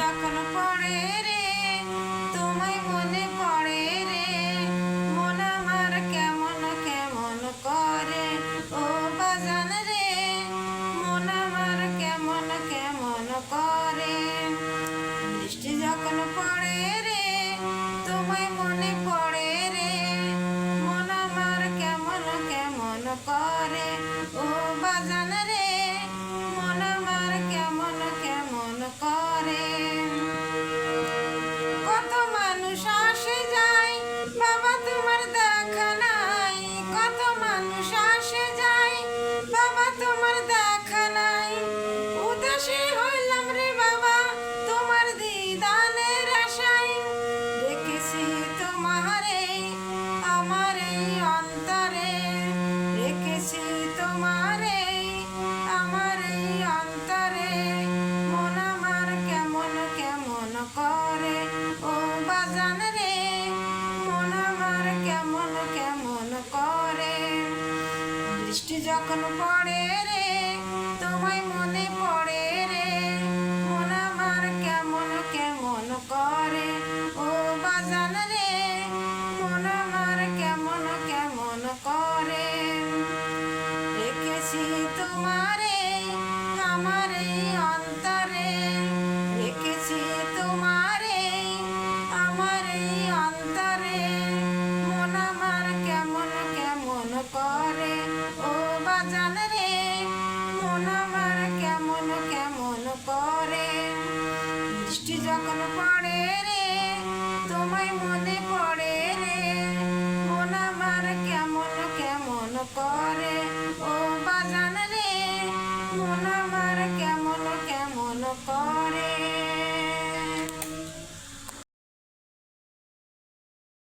যখন পড়ে রে তোমায় মনে পড়ে রে মন আমার কেমন কেমন করে ও বাজান রে মন আমার কেমন কেমন করে বৃষ্টি যখন পড়ে রে তোমায় মনে পড়ে রে মন আমার কেমন কেমন করে ও বাজান রে মন আমার কেমন কেমন করে কত মানুষ আসে যায় বাবা তোমার দেখা নাই কত মানুষ আসে যায় বাবা তোমার দেখা নাই উদাসী হইলাম রে বাবা তোমার দিদানের আশায় রেখেছি তোমারে আমার এই অন্তরে রেখেছি তোমারে আমার এই অন্তরে মন আমার কেমন কেমন করে ও বাজান রে মন আমার কেমন কেমন করে বৃষ্টি যখন পড়ে রে তোমায় মনে পড়ে রে মন আমার কেমন কেমন করে ও বাজান রে মন আমার কেমন কেমন করে রেখেছি তোমারে আমার এই অন্তরে রেখেছি তোমারে আমার এই অন্তরে মন আমার কেমন কেমন করে ও বাজান রে মন আমার কেমন কেমন করে বৃষ্টি যখন পড়ে রে তোমায় মনে পড়ে রে মন আমার কেমন কেমন করে।